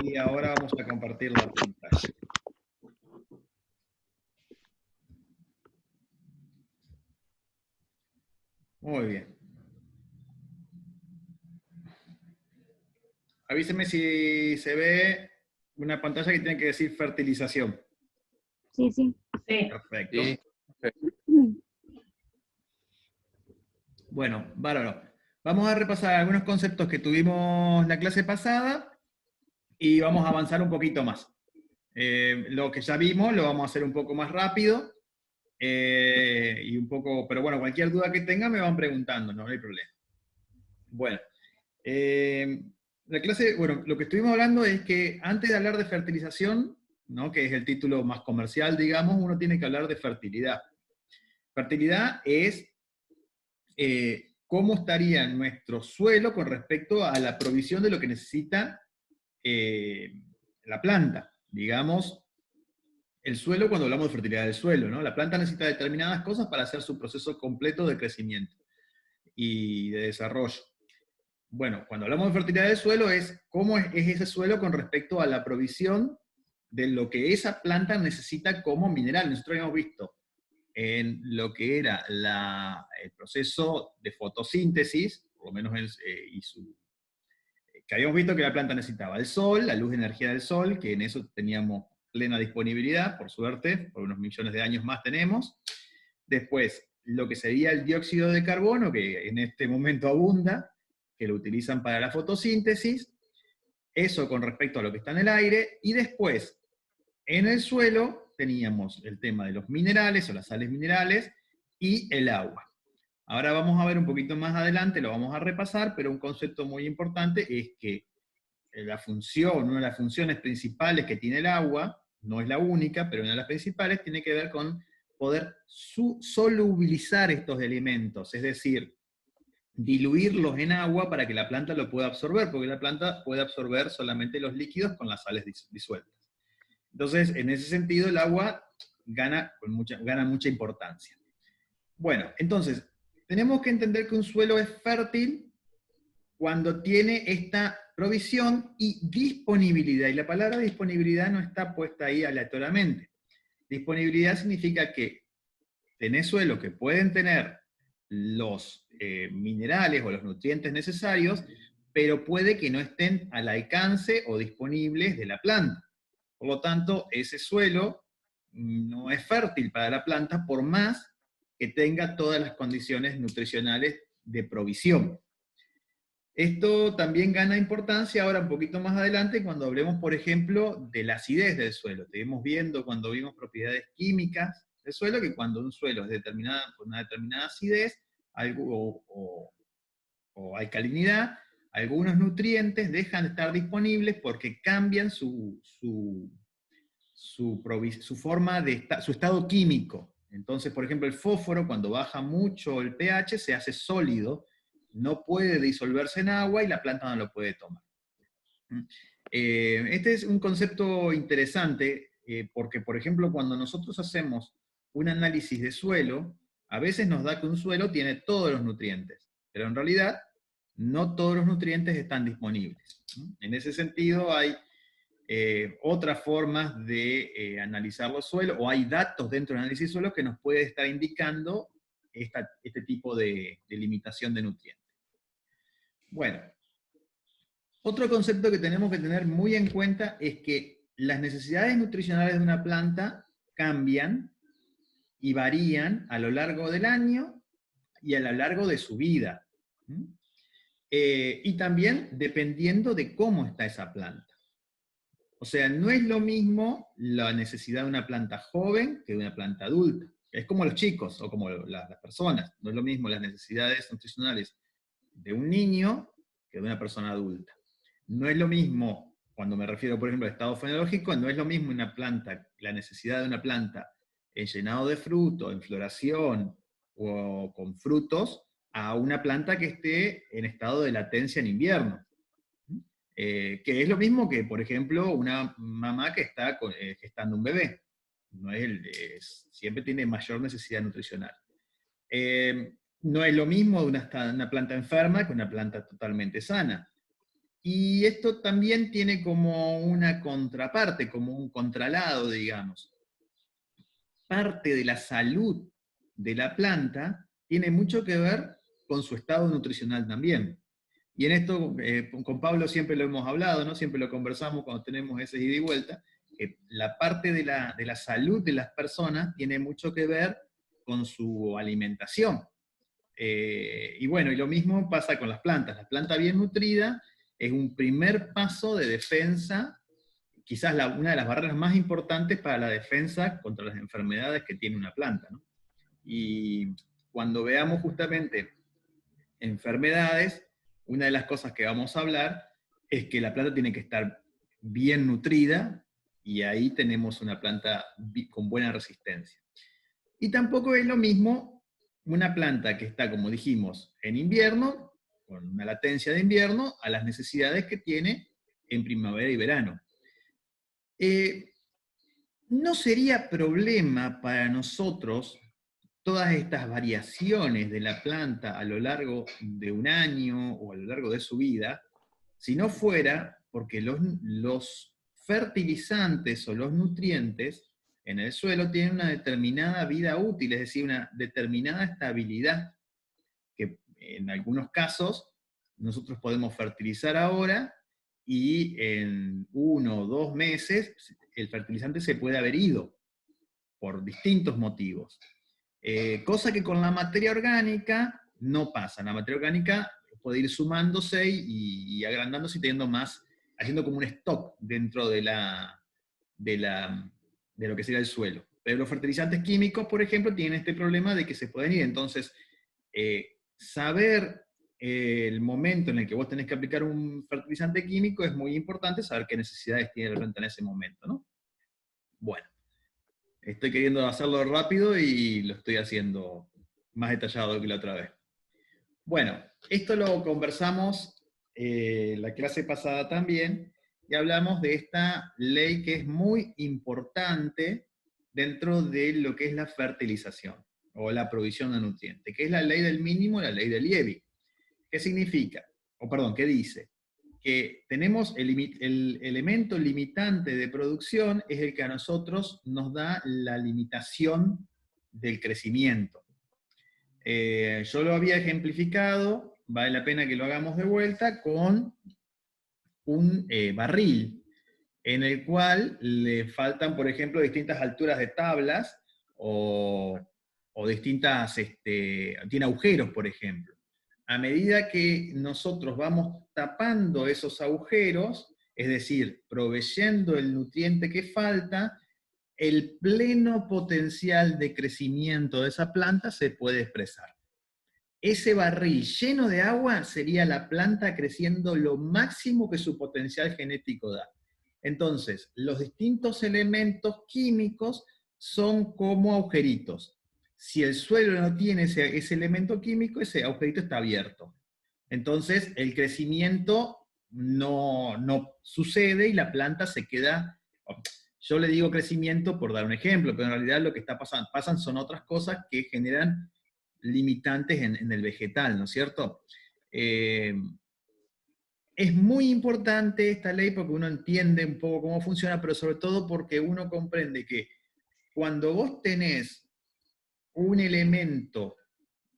Y ahora vamos a compartir la pantalla. Muy bien. Avíseme si se ve una pantalla que tiene que decir fertilización. Sí, sí. Sí. Perfecto. Sí. Bueno, bárbaro. Vamos a repasar algunos conceptos que tuvimos la clase pasada y vamos a avanzar un poquito más. Lo que ya vimos lo vamos a hacer un poco más rápido y un poco, pero bueno, cualquier duda que tengan me van preguntando, no hay problema. Bueno, la clase, bueno, lo que estuvimos hablando es que antes de hablar de fertilización, ¿no?, que es el título más comercial, digamos, uno tiene que hablar de fertilidad. Fertilidad es cómo estaría nuestro suelo con respecto a la provisión de lo que necesita la planta. Digamos, el suelo, cuando hablamos de fertilidad del suelo, ¿no? La planta necesita determinadas cosas para hacer su proceso completo de crecimiento y de desarrollo. Bueno, cuando hablamos de fertilidad del suelo es cómo es ese suelo con respecto a la provisión de lo que esa planta necesita como mineral. Nosotros habíamos visto en lo que era el proceso de fotosíntesis, por lo menos que habíamos visto que la planta necesitaba el sol, la luz de energía del sol, que en eso teníamos plena disponibilidad, por suerte, por unos millones de años más tenemos. Después, lo que sería el dióxido de carbono, que en este momento abunda, que lo utilizan para la fotosíntesis, eso con respecto a lo que está en el aire, y después, en el suelo, teníamos el tema de los minerales, o las sales minerales, y el agua. Ahora vamos a ver un poquito más adelante, lo vamos a repasar, pero un concepto muy importante es que una de las funciones principales que tiene el agua, no es la única, pero una de las principales, tiene que ver con poder solubilizar estos elementos, es decir, diluirlos en agua para que la planta lo pueda absorber, porque la planta puede absorber solamente los líquidos con las sales disueltas. Entonces, en ese sentido, el agua gana mucha importancia. Bueno, entonces, tenemos que entender que un suelo es fértil cuando tiene esta provisión y disponibilidad, y la palabra disponibilidad no está puesta ahí aleatoriamente. Disponibilidad significa que tenés suelos que pueden tener los minerales o los nutrientes necesarios, pero puede que no estén al alcance o disponibles de la planta. Por lo tanto, ese suelo no es fértil para la planta por más que tenga todas las condiciones nutricionales de provisión. Esto también gana importancia ahora un poquito más adelante cuando hablemos, por ejemplo, de la acidez del suelo. Estuvimos viendo cuando vimos propiedades químicas del suelo que cuando un suelo es con una determinada acidez o alcalinidad, algunos nutrientes dejan de estar disponibles porque cambian su forma su estado químico. Entonces, por ejemplo, el fósforo, cuando baja mucho el pH, se hace sólido, no puede disolverse en agua y la planta no lo puede tomar. Este es un concepto interesante porque, por ejemplo, cuando nosotros hacemos un análisis de suelo, a veces nos da que un suelo tiene todos los nutrientes, pero en realidad no todos los nutrientes están disponibles. En ese sentido hay otras formas de analizar los suelos, o hay datos dentro del análisis de suelos que nos puede estar indicando este tipo de limitación de nutrientes. Bueno, otro concepto que tenemos que tener muy en cuenta es que las necesidades nutricionales de una planta cambian y varían a lo largo del año y a lo largo de su vida. Y también dependiendo de cómo está esa planta. O sea, no es lo mismo la necesidad de una planta joven que de una planta adulta. Es como los chicos o como las personas. No es lo mismo las necesidades nutricionales de un niño que de una persona adulta. No es lo mismo, cuando me refiero, por ejemplo, al estado fenológico, no es lo mismo una planta, la necesidad de una planta en llenado de fruto, en floración o con frutos, a una planta que esté en estado de latencia en invierno. Que es lo mismo que, por ejemplo, una mamá que está gestando un bebé. No siempre tiene mayor necesidad nutricional. No es lo mismo una planta enferma que una planta totalmente sana. Y esto también tiene como una contraparte, como un contralado, digamos. Parte de la salud de la planta tiene mucho que ver con su estado nutricional también. Y en esto, con Pablo siempre lo hemos hablado, ¿no? Siempre lo conversamos cuando tenemos ese ida y vuelta, que la parte de la salud de las personas tiene mucho que ver con su alimentación. Y bueno, y lo mismo pasa con las plantas. La planta bien nutrida es un primer paso de defensa, quizás una de las barreras más importantes para la defensa contra las enfermedades que tiene una planta, ¿no? Y cuando veamos justamente enfermedades, una de las cosas que vamos a hablar es que la planta tiene que estar bien nutrida y ahí tenemos una planta con buena resistencia. Y tampoco es lo mismo una planta que está, como dijimos, en invierno, con una latencia de invierno, a las necesidades que tiene en primavera y verano. No sería problema para nosotros todas estas variaciones de la planta a lo largo de un año o a lo largo de su vida, si no fuera porque los fertilizantes o los nutrientes en el suelo tienen una determinada vida útil, es decir, una determinada estabilidad, que en algunos casos nosotros podemos fertilizar ahora y en 1 o 2 meses el fertilizante se puede haber ido por distintos motivos. Cosa que con la materia orgánica no pasa. La materia orgánica puede ir sumándose y agrandándose y teniendo más, haciendo como un stock dentro de lo que sería el suelo. Pero los fertilizantes químicos, por ejemplo, tienen este problema de que se pueden ir. Entonces, saber el momento en el que vos tenés que aplicar un fertilizante químico es muy importante, saber qué necesidades tiene la planta en ese momento, ¿no? Bueno, estoy queriendo hacerlo rápido y lo estoy haciendo más detallado que la otra vez. Bueno, esto lo conversamos la clase pasada también, y hablamos de esta ley que es muy importante dentro de lo que es la fertilización o la provisión de nutrientes, que es la ley del mínimo, la ley de Liebig. ¿Qué significa? O perdón, ¿qué dice? Que tenemos el elemento limitante de producción es el que a nosotros nos da la limitación del crecimiento. Yo lo había ejemplificado, vale la pena que lo hagamos de vuelta, con un barril, en el cual le faltan, por ejemplo, distintas alturas de tablas o distintas, tiene agujeros, por ejemplo. A medida que nosotros vamos tapando esos agujeros, es decir, proveyendo el nutriente que falta, el pleno potencial de crecimiento de esa planta se puede expresar. Ese barril lleno de agua sería la planta creciendo lo máximo que su potencial genético da. Entonces, los distintos elementos químicos son como agujeritos. Si el suelo no tiene ese elemento químico, ese agujerito está abierto. Entonces, el crecimiento no sucede y la planta se queda. Yo le digo crecimiento por dar un ejemplo, pero en realidad lo que está pasan son otras cosas que generan limitantes en el vegetal, ¿no es cierto? Es muy importante esta ley porque uno entiende un poco cómo funciona, pero sobre todo porque uno comprende que cuando vos tenés un elemento,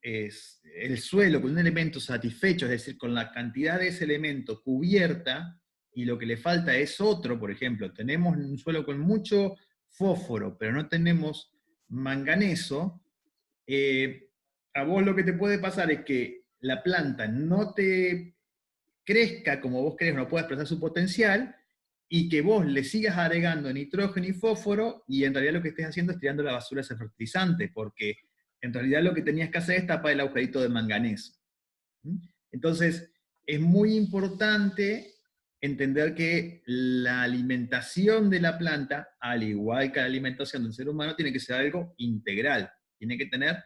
el suelo con un elemento satisfecho, es decir, con la cantidad de ese elemento cubierta, y lo que le falta es otro, por ejemplo, tenemos un suelo con mucho fósforo, pero no tenemos manganeso, a vos lo que te puede pasar es que la planta no te crezca como vos querés, no pueda expresar su potencial, y que vos le sigas agregando nitrógeno y fósforo, y en realidad lo que estés haciendo es tirando la basura a ese fertilizante, porque en realidad lo que tenías que hacer es tapar el agujerito de manganeso. Entonces, es muy importante entender que la alimentación de la planta, al igual que la alimentación del ser humano, tiene que ser algo integral, tiene que tener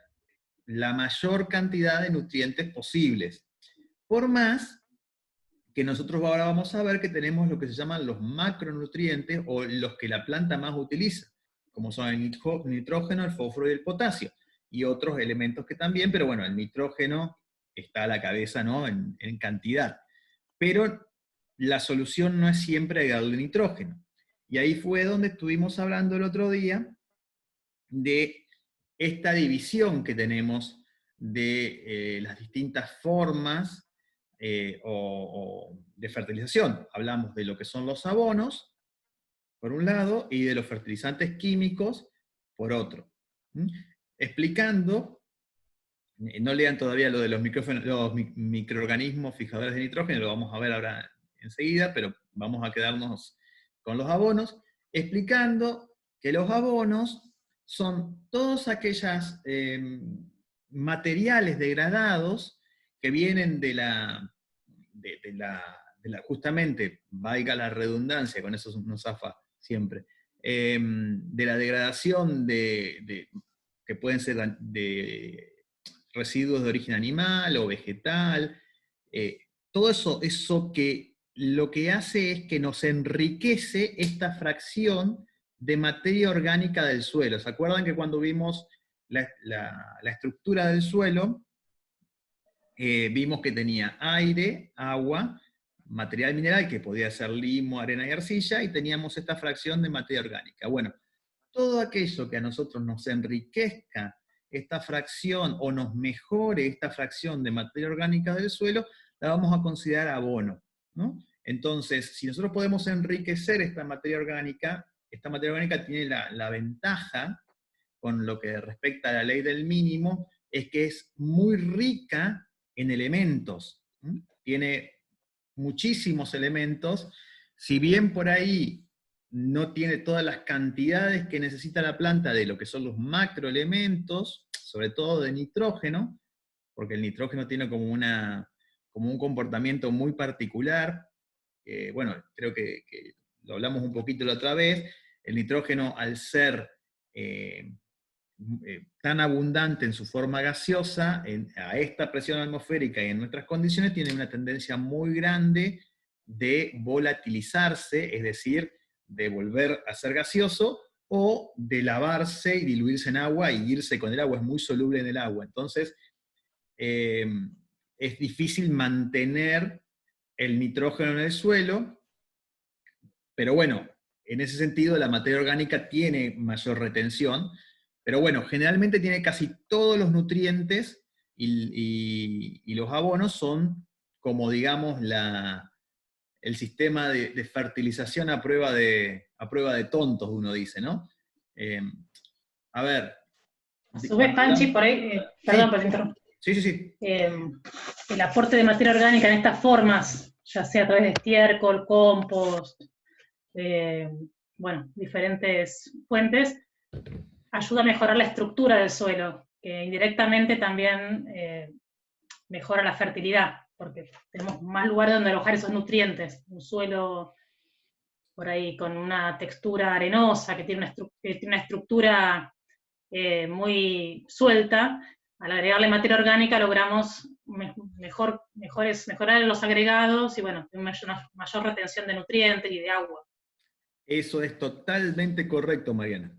la mayor cantidad de nutrientes posibles. Por más que nosotros ahora vamos a ver que tenemos lo que se llaman los macronutrientes, o los que la planta más utiliza, como son el nitrógeno, el fósforo y el potasio, y otros elementos que también, pero bueno, el nitrógeno está a la cabeza, ¿no?, en cantidad. Pero la solución no es siempre agregarle nitrógeno. Y ahí fue donde estuvimos hablando el otro día de esta división que tenemos de las distintas formas de fertilización. Hablamos de lo que son los abonos, por un lado, y de los fertilizantes químicos, por otro. ¿Mm? Explicando, no lean todavía lo de los microorganismos fijadores de nitrógeno, lo vamos a ver ahora enseguida, pero vamos a quedarnos con los abonos, explicando que los abonos son todos aquellos materiales degradados que vienen justamente, valga la redundancia, con eso nos zafa siempre, de la degradación que pueden ser de residuos de origen animal o vegetal, todo eso que lo que hace es que nos enriquece esta fracción de materia orgánica del suelo. ¿Se acuerdan que cuando vimos la estructura del suelo, vimos que tenía aire, agua, material mineral, que podía ser limo, arena y arcilla, y teníamos esta fracción de materia orgánica? Bueno, todo aquello que a nosotros nos enriquezca esta fracción o nos mejore esta fracción de materia orgánica del suelo, la vamos a considerar abono, ¿no? Entonces, si nosotros podemos enriquecer esta materia orgánica tiene la ventaja, con lo que respecta a la ley del mínimo, es que es muy rica en elementos. ¿Mm? Tiene muchísimos elementos, si bien por ahí no tiene todas las cantidades que necesita la planta de lo que son los macroelementos, sobre todo de nitrógeno, porque el nitrógeno tiene como un comportamiento muy particular. Bueno, creo que lo hablamos un poquito la otra vez. El nitrógeno, al ser tan abundante en su forma gaseosa, a esta presión atmosférica y en nuestras condiciones, tiene una tendencia muy grande de volatilizarse, es decir, de volver a ser gaseoso, o de lavarse y diluirse en agua y irse con el agua, es muy soluble en el agua. Entonces, es difícil mantener el nitrógeno en el suelo, pero bueno, en ese sentido la materia orgánica tiene mayor retención, pero bueno, generalmente tiene casi todos los nutrientes y los abonos son como, digamos, el sistema de fertilización a prueba de tontos, uno dice, ¿no? Eh, a ver. A su vez, Panchi, por ahí, perdón por interrumpir. Sí. El aporte de materia orgánica en estas formas, ya sea a través de estiércol, compost, bueno, diferentes fuentes, ayuda a mejorar la estructura del suelo, que indirectamente también mejora la fertilidad, porque tenemos más lugar donde alojar esos nutrientes. Un suelo por ahí con una textura arenosa, que tiene una estructura muy suelta, al agregarle materia orgánica logramos mejorar los agregados y bueno, una mayor retención de nutrientes y de agua. Eso es totalmente correcto, Mariana.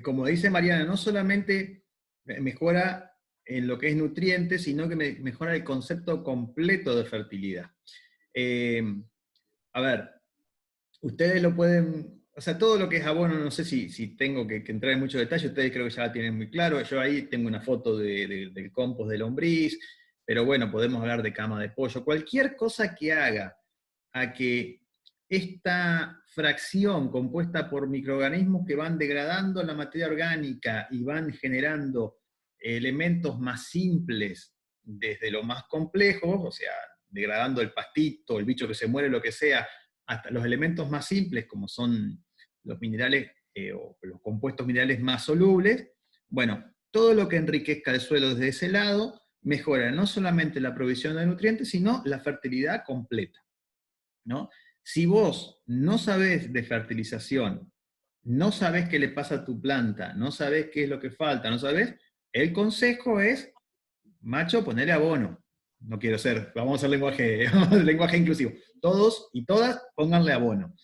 Como dice Mariana, no solamente mejora en lo que es nutrientes, sino que mejora el concepto completo de fertilidad. A ver, ustedes lo pueden, o sea, todo lo que es abono, no sé si tengo que entrar en mucho detalle, ustedes creo que ya la tienen muy claro. Yo ahí tengo una foto del compost de lombriz, pero bueno, podemos hablar de cama de pollo. Cualquier cosa que haga a que esta fracción compuesta por microorganismos que van degradando la materia orgánica y van generando elementos más simples desde lo más complejos, o sea, degradando el pastito, el bicho que se muere, lo que sea, hasta los elementos más simples como son los minerales o los compuestos minerales más solubles. Bueno, todo lo que enriquezca el suelo desde ese lado mejora no solamente la provisión de nutrientes, sino la fertilidad completa, ¿no? Si vos no sabés de fertilización, no sabés qué le pasa a tu planta, no sabés qué es lo que falta, no sabés, el consejo es, macho, ponerle abono. No quiero ser, vamos a hacer lenguaje inclusivo. Todos y todas pónganle abono.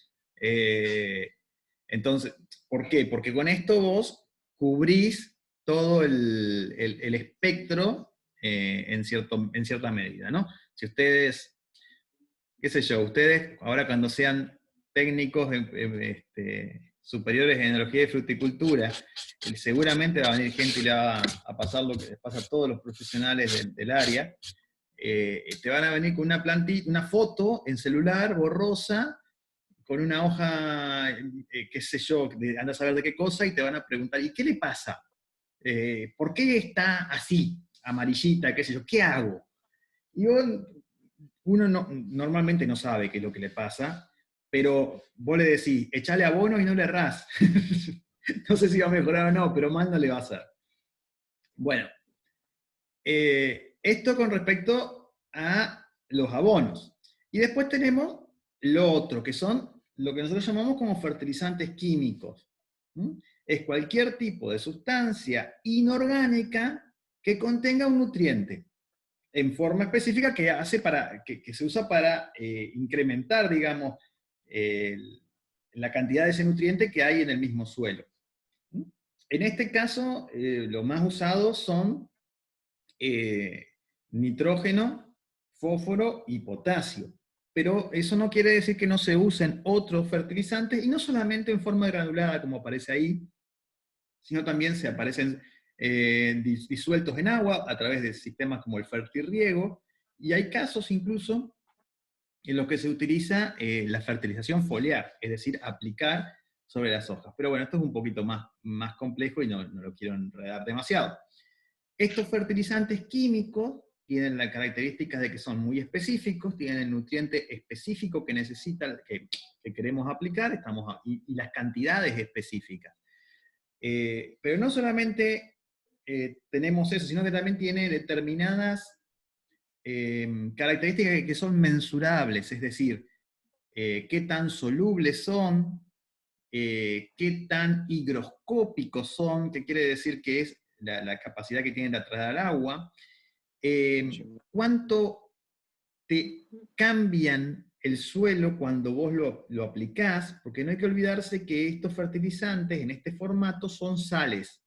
Entonces, ¿por qué? Porque con esto vos cubrís todo el espectro en cierta medida, ¿no? Si ustedes qué sé yo, ustedes, ahora cuando sean técnicos superiores en enología y fruticultura, seguramente va a venir gente y le va a pasar lo que les pasa a todos los profesionales del área, te van a venir con una plantita, una foto en celular borrosa, con una hoja, qué sé yo, anda a saber de qué cosa, y te van a preguntar, ¿y qué le pasa? ¿Por qué está así, amarillita, qué sé yo? ¿Qué hago? Y uno normalmente no sabe qué es lo que le pasa, pero vos le decís, echale abono y no le errás. No sé si va a mejorar o no, pero mal no le va a hacer. Bueno, esto con respecto a los abonos. Y después tenemos lo otro, que son lo que nosotros llamamos como fertilizantes químicos. ¿Mm? Es cualquier tipo de sustancia inorgánica que contenga un nutriente en forma específica que se usa para incrementar, digamos, la cantidad de ese nutriente que hay en el mismo suelo. ¿Mm? En este caso, lo más usado son nitrógeno, fósforo y potasio. Pero eso no quiere decir que no se usen otros fertilizantes, y no solamente en forma granulada como aparece ahí, sino también se aparecen disueltos en agua a través de sistemas como el fertirriego, y hay casos incluso en los que se utiliza la fertilización foliar, es decir, aplicar sobre las hojas. Pero bueno, esto es un poquito más complejo y no lo quiero enredar demasiado. Estos fertilizantes químicos tienen la característica de que son muy específicos, tienen el nutriente específico que necesita, que queremos aplicar, y las cantidades específicas. Pero no solamente tenemos eso, sino que también tiene determinadas características que son mensurables, es decir, qué tan solubles son, qué tan higroscópicos son, que quiere decir que es la capacidad que tienen de atraer al agua, cuánto te cambian el suelo cuando vos lo aplicás, porque no hay que olvidarse que estos fertilizantes en este formato son sales,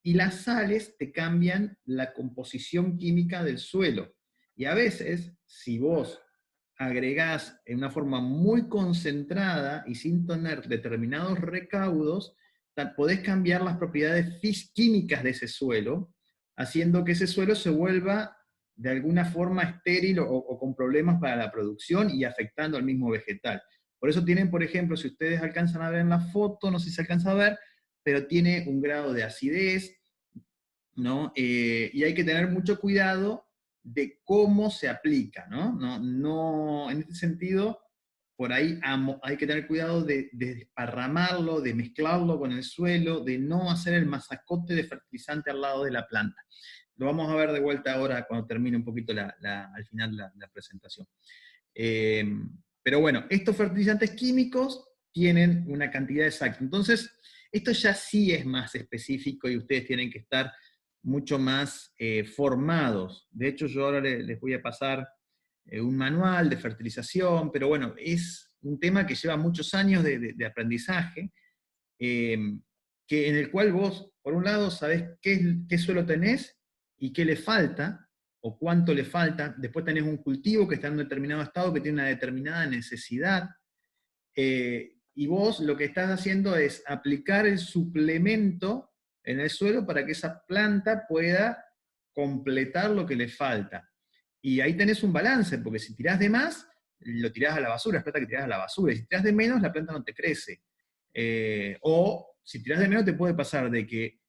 y las sales te cambian la composición química del suelo. Y a veces, si vos agregás en una forma muy concentrada y sin tener determinados recaudos, podés cambiar las propiedades químicas de ese suelo, haciendo que ese suelo se vuelva de alguna forma estéril o con problemas para la producción y afectando al mismo vegetal. Por eso tienen, por ejemplo, si ustedes alcanzan a ver en la foto, no sé si se alcanza a ver, pero tiene un grado de acidez, ¿no? Y hay que tener mucho cuidado de cómo se aplica, ¿no? No, en este sentido, por ahí hay que tener cuidado de desparramarlo, de mezclarlo con el suelo, de no hacer el masacote de fertilizante al lado de la planta. Lo vamos a ver de vuelta ahora cuando termine un poquito al final la presentación. Pero bueno, estos fertilizantes químicos tienen una cantidad exacta. Entonces, esto ya sí es más específico y ustedes tienen que estar mucho más formados. De hecho, yo ahora les voy a pasar un manual de fertilización, pero bueno, es un tema que lleva muchos años de aprendizaje, en el cual vos, por un lado, sabés qué suelo tenés y qué le falta, o cuánto le falta. Después tenés un cultivo que está en un determinado estado, que tiene una determinada necesidad, y vos lo que estás haciendo es aplicar el suplemento en el suelo para que esa planta pueda completar lo que le falta. Y ahí tenés un balance, porque si tirás de más, lo tirás a la basura, es plata que tirás a la basura, y si tirás de menos, la planta no te crece. O si tirás de menos, te puede pasar de que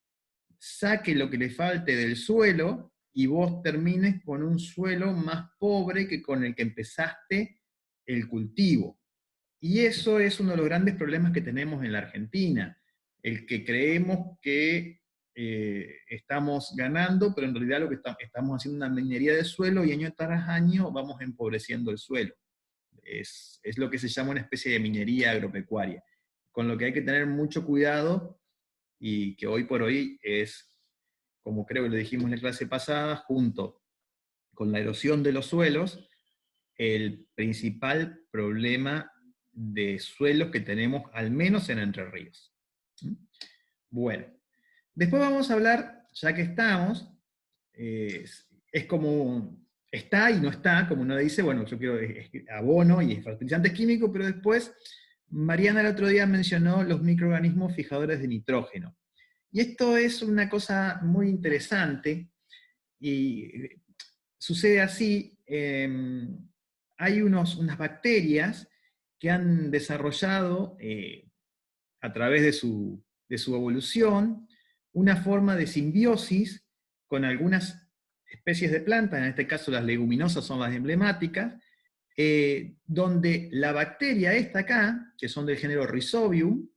saque lo que le falte del suelo y vos termines con un suelo más pobre que con el que empezaste el cultivo. Y eso es uno de los grandes problemas que tenemos en la Argentina, el que creemos que estamos ganando, pero en realidad lo que estamos haciendo es una minería de suelo, y año tras año vamos empobreciendo el suelo. Es lo que se llama una especie de minería agropecuaria, con lo que hay que tener mucho cuidado, y que hoy por hoy es, como creo que lo dijimos en la clase pasada, junto con la erosión de los suelos, el principal problema de suelos que tenemos, al menos en Entre Ríos. Bueno, después vamos a hablar, ya que estamos, es como está y no está, como uno dice, bueno, yo quiero abono y fertilizantes químicos, pero después Mariana el otro día mencionó los microorganismos fijadores de nitrógeno. Y esto es una cosa muy interesante, y sucede así, hay unas bacterias que han desarrollado a través de su evolución una forma de simbiosis con algunas especies de plantas, en este caso las leguminosas son las emblemáticas, donde la bacteria esta acá, que son del género Rhizobium,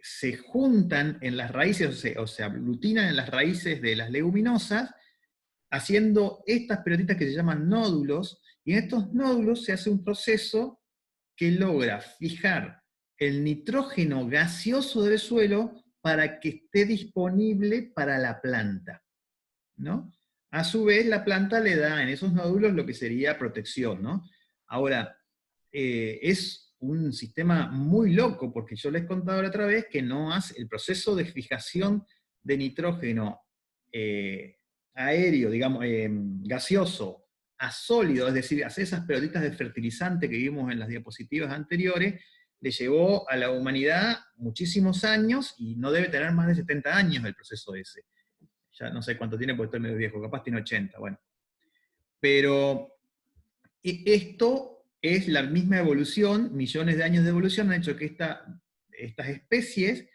se juntan en las raíces, o se aglutinan en las raíces de las leguminosas, haciendo estas pelotitas que se llaman nódulos, y en estos nódulos se hace un proceso que logra fijar el nitrógeno gaseoso del suelo para que esté disponible para la planta, ¿no? A su vez, la planta le da en esos nódulos lo que sería protección, ¿no? Ahora, es un sistema muy loco, porque yo les contaba la otra vez que no hace el proceso de fijación de nitrógeno aéreo, digamos, gaseoso, a sólido, es decir, hacer esas pelotitas de fertilizante que vimos en las diapositivas anteriores, le llevó a la humanidad muchísimos años, y no debe tener más de 70 años el proceso ese. Ya no sé cuánto tiene porque estoy medio viejo, capaz tiene 80, bueno. Pero esto es la misma evolución, millones de años de evolución han hecho que estas especies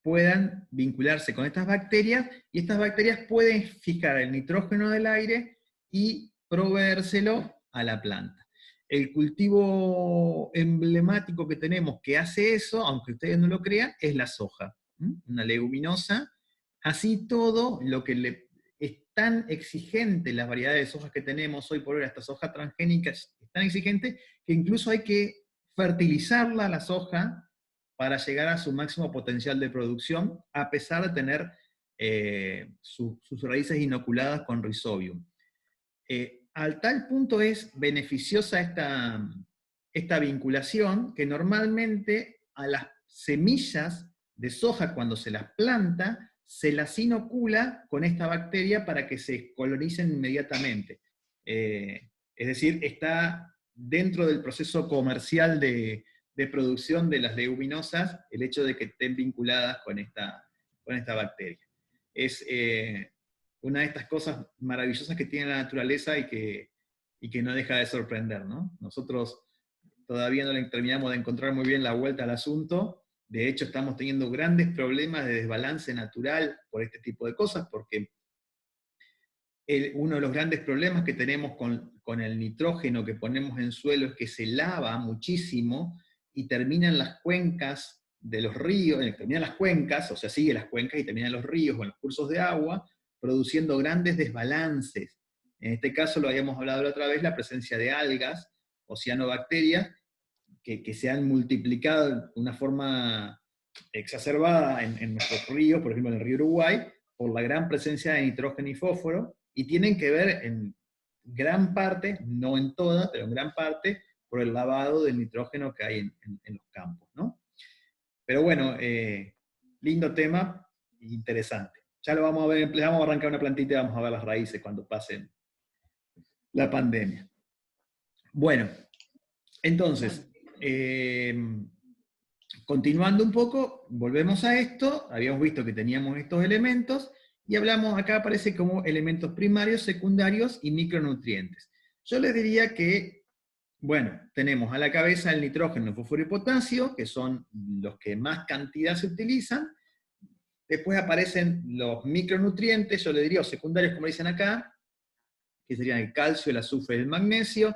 puedan vincularse con estas bacterias, y estas bacterias pueden fijar el nitrógeno del aire y proveérselo a la planta. El cultivo emblemático que tenemos que hace eso, aunque ustedes no lo crean, es la soja, una leguminosa. Así todo, lo que es tan exigente las variedades de sojas que tenemos hoy por hoy, esta soja transgénica es tan exigente que incluso hay que fertilizarla, la soja, para llegar a su máximo potencial de producción, a pesar de tener sus raíces inoculadas con Rhizobium. Al tal punto es beneficiosa esta vinculación, que normalmente a las semillas de soja, cuando se las planta, se las inocula con esta bacteria para que se colonicen inmediatamente. Es decir, está dentro del proceso comercial de producción de las leguminosas el hecho de que estén vinculadas con esta bacteria. Es una de estas cosas maravillosas que tiene la naturaleza y que no deja de sorprender, ¿no? Nosotros todavía no le terminamos de encontrar muy bien la vuelta al asunto. De hecho, estamos teniendo grandes problemas de desbalance natural por este tipo de cosas, porque uno de los grandes problemas que tenemos con el nitrógeno que ponemos en suelo es que se lava muchísimo y termina en las cuencas de los ríos, termina en las cuencas, o sea, sigue las cuencas y termina en los ríos o en los cursos de agua, produciendo grandes desbalances. En este caso, lo habíamos hablado la otra vez, la presencia de algas o cianobacterias que se han multiplicado de una forma exacerbada en nuestros ríos, por ejemplo en el río Uruguay, por la gran presencia de nitrógeno y fósforo, y tienen que ver en gran parte, no en toda, pero en gran parte, por el lavado del nitrógeno que hay en los campos, ¿no? Pero bueno, lindo tema, interesante. Ya lo vamos a ver, vamos a arrancar una plantita y vamos a ver las raíces cuando pasen la pandemia. Bueno, entonces, continuando un poco, volvemos a esto, habíamos visto que teníamos estos elementos, y hablamos, acá aparece como elementos primarios, secundarios y micronutrientes. Yo les diría que, bueno, tenemos a la cabeza el nitrógeno, fósforo y potasio, que son los que más cantidad se utilizan. Después aparecen los micronutrientes, yo les diría, o secundarios como dicen acá, que serían el calcio, el azufre y el magnesio.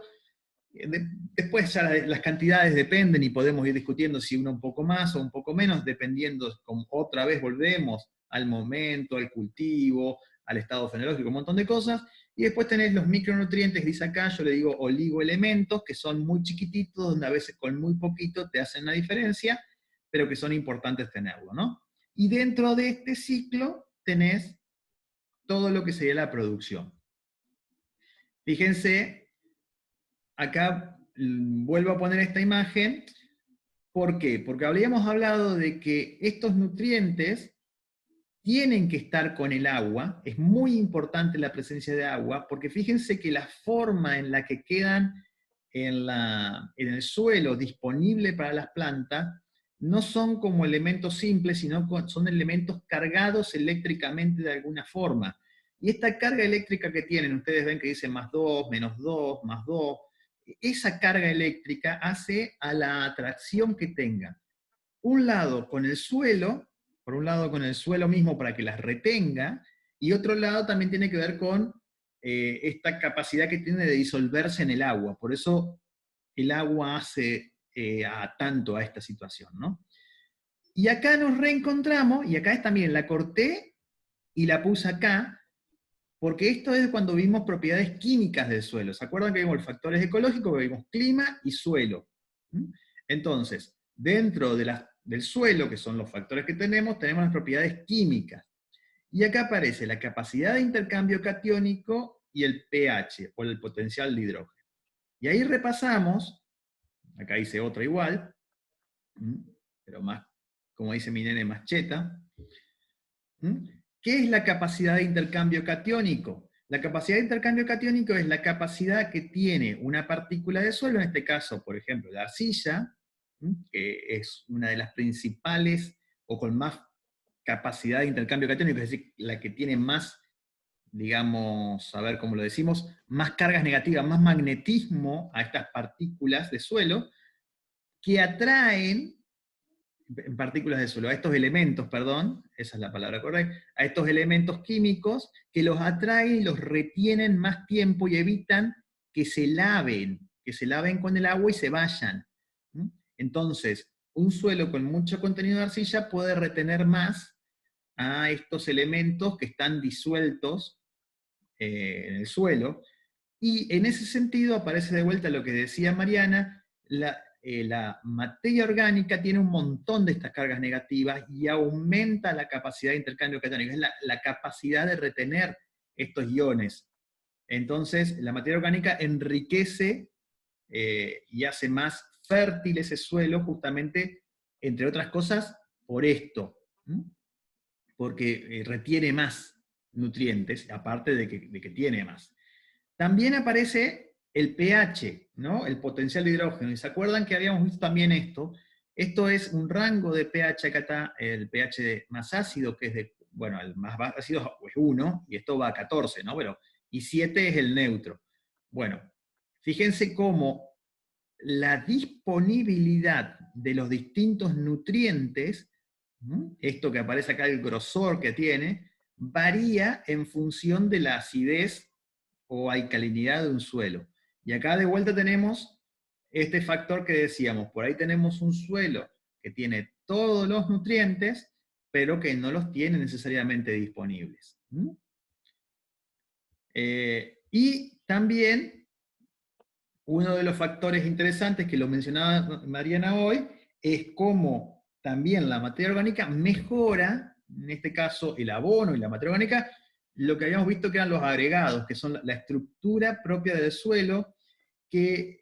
Después ya las cantidades dependen y podemos ir discutiendo si uno un poco más o un poco menos, dependiendo, como otra vez volvemos al momento, al cultivo, al estado fenológico, un montón de cosas. Y después tenés los micronutrientes, dice acá, yo le digo oligoelementos, que son muy chiquititos, donde a veces con muy poquito te hacen la diferencia, pero que son importantes tenerlo, ¿no? Y dentro de este ciclo tenés todo lo que sería la producción. Fíjense, acá vuelvo a poner esta imagen. ¿Por qué? Porque habíamos hablado de que estos nutrientes tienen que estar con el agua, es muy importante la presencia de agua, porque fíjense que la forma en la que quedan en el suelo disponible para las plantas no son como elementos simples, sino son elementos cargados eléctricamente de alguna forma. Y esta carga eléctrica que tienen, ustedes ven que dice +2, -2, +2, esa carga eléctrica hace a la atracción que tenga. Un lado con el suelo, por un lado con el suelo mismo para que las retenga, y otro lado también tiene que ver con esta capacidad que tiene de disolverse en el agua. Por eso el agua hace tanto a esta situación, ¿no? Y acá nos reencontramos, y acá también la corté y la puse acá, porque esto es cuando vimos propiedades químicas del suelo. ¿Se acuerdan que vimos los factores ecológicos? Que vimos clima y suelo. Entonces, dentro del suelo, que son los factores que tenemos las propiedades químicas. Y acá aparece la capacidad de intercambio catiónico y el pH, o el potencial de hidrógeno. Y ahí repasamos, acá hice otra igual, pero más, como dice mi nene, más cheta. ¿Qué es la capacidad de intercambio catiónico? La capacidad de intercambio catiónico es la capacidad que tiene una partícula de suelo, en este caso, por ejemplo, la arcilla, que es una de las principales, o con más capacidad de intercambio catiónico, es decir, la que tiene más, digamos, a ver cómo lo decimos, más cargas negativas, más magnetismo a estas partículas de suelo, que atraen, en partículas de suelo, a estos elementos, perdón, esa es la palabra correcta, a estos elementos químicos que los atraen y los retienen más tiempo y evitan que se laven con el agua y se vayan. Entonces, un suelo con mucho contenido de arcilla puede retener más a estos elementos que están disueltos en el suelo, y en ese sentido aparece de vuelta lo que decía Mariana, la materia orgánica tiene un montón de estas cargas negativas y aumenta la capacidad de intercambio catiónico, es la capacidad de retener estos iones. Entonces, la materia orgánica enriquece y hace más fértil ese suelo, justamente, entre otras cosas, por esto, porque retiene más nutrientes, aparte de que tiene más. También aparece el pH, ¿no? El potencial de hidrógeno. ¿Y se acuerdan que habíamos visto también esto? Esto es un rango de pH, acá está el pH más ácido, que es bueno, el más ácido es 1, y esto va a 14, ¿no? Y 7 es el neutro. Bueno, fíjense cómo la disponibilidad de los distintos nutrientes, esto que aparece acá, el grosor que tiene, varía en función de la acidez o alcalinidad de un suelo. Y acá de vuelta tenemos este factor que decíamos, por ahí tenemos un suelo que tiene todos los nutrientes, pero que no los tiene necesariamente disponibles. Y también, uno de los factores interesantes que lo mencionaba Mariana hoy, es cómo también la materia orgánica mejora, en este caso el abono y la materia orgánica, lo que habíamos visto que eran los agregados, que son la estructura propia del suelo, que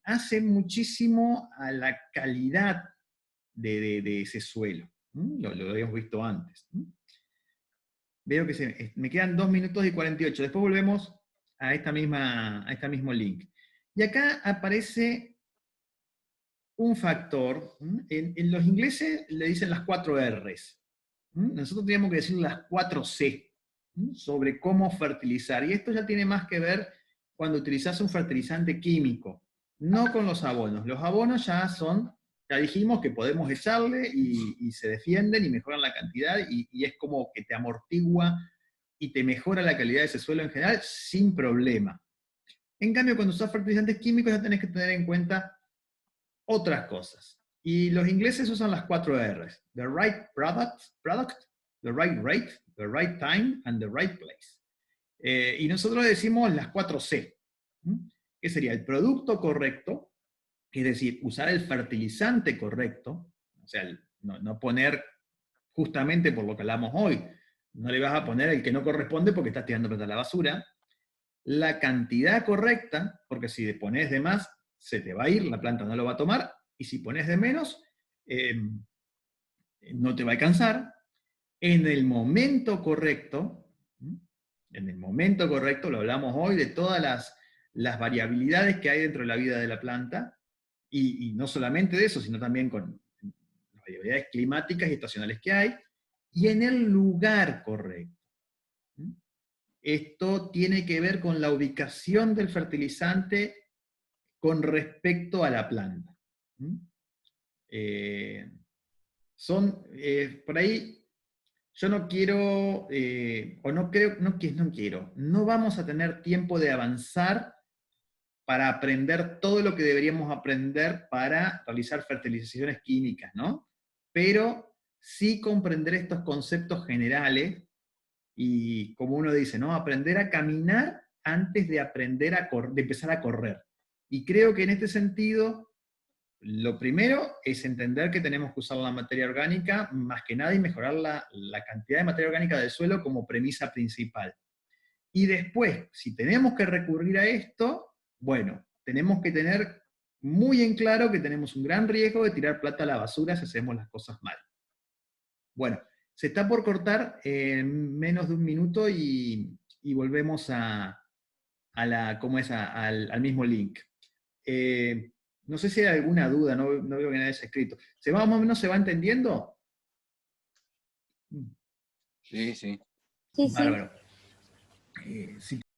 hacen muchísimo a la calidad de ese suelo. Lo habíamos visto antes. Veo que me quedan 2 minutos y 48. Después volvemos a este mismo link. Y acá aparece un factor. En los ingleses le dicen las 4 R's. Nosotros teníamos que decir las 4 C sobre cómo fertilizar. Y esto ya tiene más que ver cuando utilizas un fertilizante químico, no con los abonos. Los abonos ya dijimos que podemos echarle y se defienden y mejoran la cantidad, y es como que te amortigua y te mejora la calidad de ese suelo en general sin problema. En cambio, cuando usas fertilizantes químicos ya tenés que tener en cuenta otras cosas. Y los ingleses usan las 4 R's. The right product, the right rate, the right time, and the right place. Y nosotros decimos las 4 C. Que sería el producto correcto, es decir, usar el fertilizante correcto, o sea, no poner, justamente por lo que hablamos hoy, no le vas a poner el que no corresponde porque estás tirando plata a la basura. La cantidad correcta, porque si pones de más, se te va a ir, la planta no lo va a tomar, y si pones de menos, no te va a alcanzar. en el momento correcto, ¿m? En el momento correcto, lo hablamos hoy de todas las variabilidades que hay dentro de la vida de la planta, y no solamente de eso, sino también con las variabilidades climáticas y estacionales que hay, y en el lugar correcto. ¿M? Esto tiene que ver con la ubicación del fertilizante con respecto a la planta. ¿M? Por ahí, yo no quiero, o no creo, no quiero, no vamos a tener tiempo de avanzar para aprender todo lo que deberíamos aprender para realizar fertilizaciones químicas, ¿no? Pero sí comprender estos conceptos generales y, como uno dice, ¿no? Aprender a caminar antes de aprender de empezar a correr. Y creo que en este sentido, lo primero es entender que tenemos que usar la materia orgánica más que nada y mejorar la cantidad de materia orgánica del suelo como premisa principal. Y después, si tenemos que recurrir a esto, bueno, tenemos que tener muy en claro que tenemos un gran riesgo de tirar plata a la basura si hacemos las cosas mal. Bueno, se está por cortar en menos de un minuto y volvemos al mismo link. No sé si hay alguna duda, no veo que nadie haya escrito. Más o menos se va entendiendo? Sí, sí. Sí, sí. Bárbaro. Si